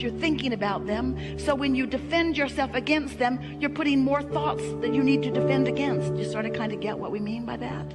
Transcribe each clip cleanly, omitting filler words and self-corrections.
You're thinking about them. So when you defend yourself against them, you're putting more thoughts that you need to defend against. You sort of kind of get what we mean by that?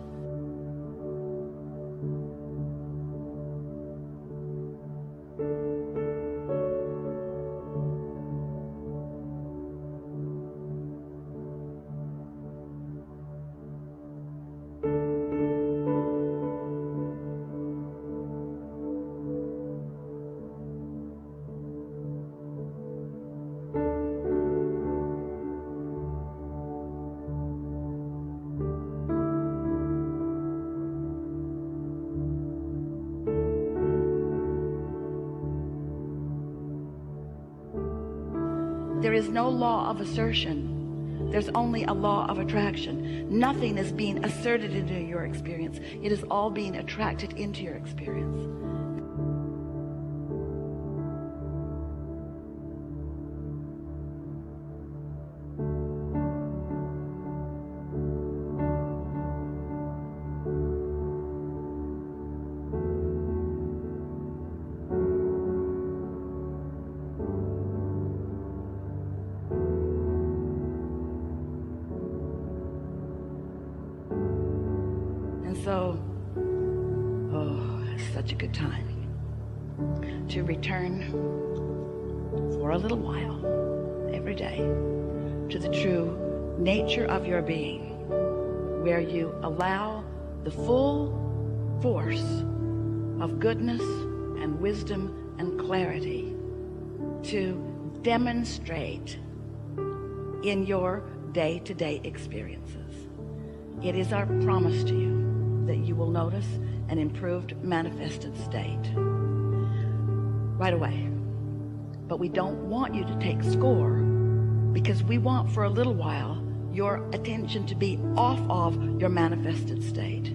There is no law of assertion. There's only a law of attraction. Nothing is being asserted into your experience. It is all being attracted into your experience. So, it's such a good time to return for a little while every day to the true nature of your being, where you allow the full force of goodness and wisdom and clarity to demonstrate in your day-to-day experiences. It is our promise to you that you will notice an improved manifested state right away. But we don't want you to take score, because we want for a little while your attention to be off of your manifested state.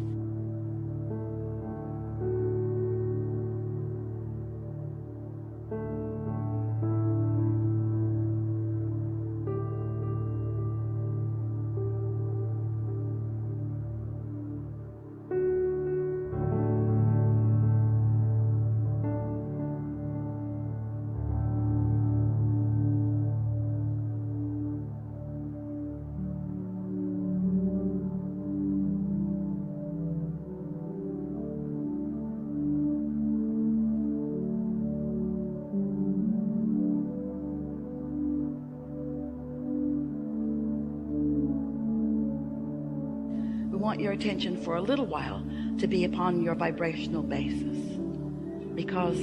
Want your attention for a little while to be upon your vibrational basis, because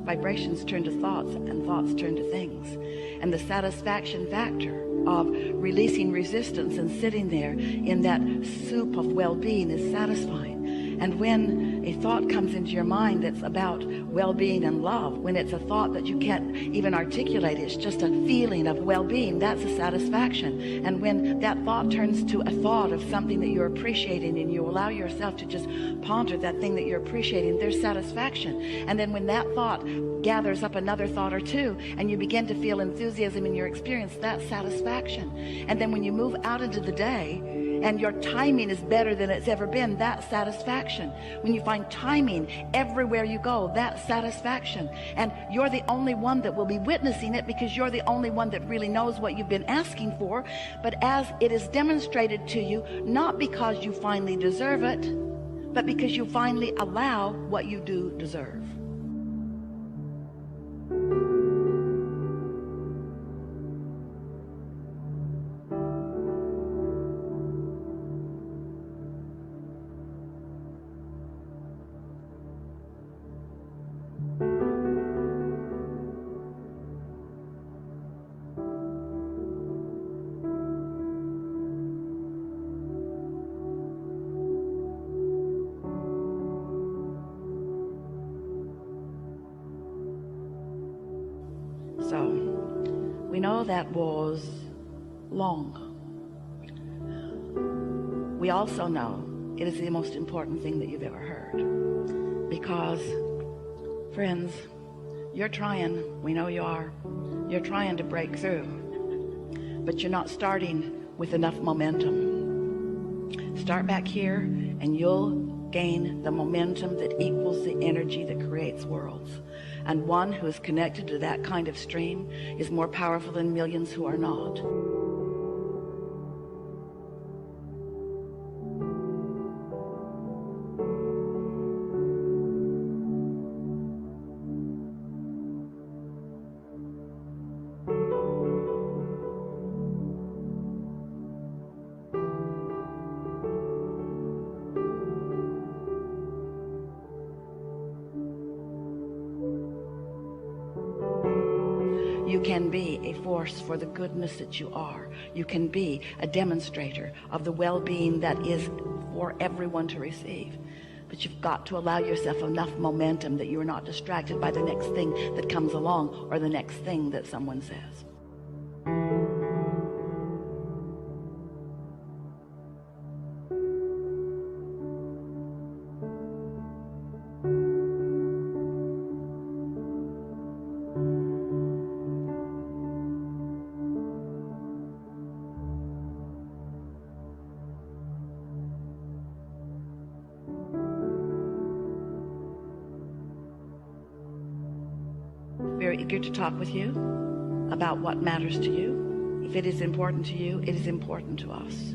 vibrations turn to thoughts and thoughts turn to things, and the satisfaction factor of releasing resistance and sitting there in that soup of well-being is satisfying. And when a thought comes into your mind that's about well-being and love, when it's a thought that you can't even articulate, it's just a feeling of well-being, that's a satisfaction. And when that thought turns to a thought of something that you're appreciating, and you allow yourself to just ponder that thing that you're appreciating, there's satisfaction. And then when that thought gathers up another thought or two, and you begin to feel enthusiasm in your experience, that's satisfaction. And then when you move out into the day and your timing is better than it's ever been, that's satisfaction. When you find timing everywhere you go, that's satisfaction. And you're the only one that will be witnessing it, because you're the only one that really knows what you've been asking for. But as it is demonstrated to you, not because you finally deserve it, but because you finally allow what you do deserve. So we know that was long. We also know it is the most important thing that you've ever heard, because friends, you're trying, we know you are, you're trying to break through, but you're not starting with enough momentum. Start back here and you'll gain the momentum that equals the energy that creates worlds. And one who is connected to that kind of stream is more powerful than millions who are not. You can be a force for the goodness that you are. You can be a demonstrator of the well-being that is for everyone to receive. But you've got to allow yourself enough momentum that you are not distracted by the next thing that comes along or the next thing that someone says. Very eager to talk with you about what matters to you. If it is important to you, it is important to us.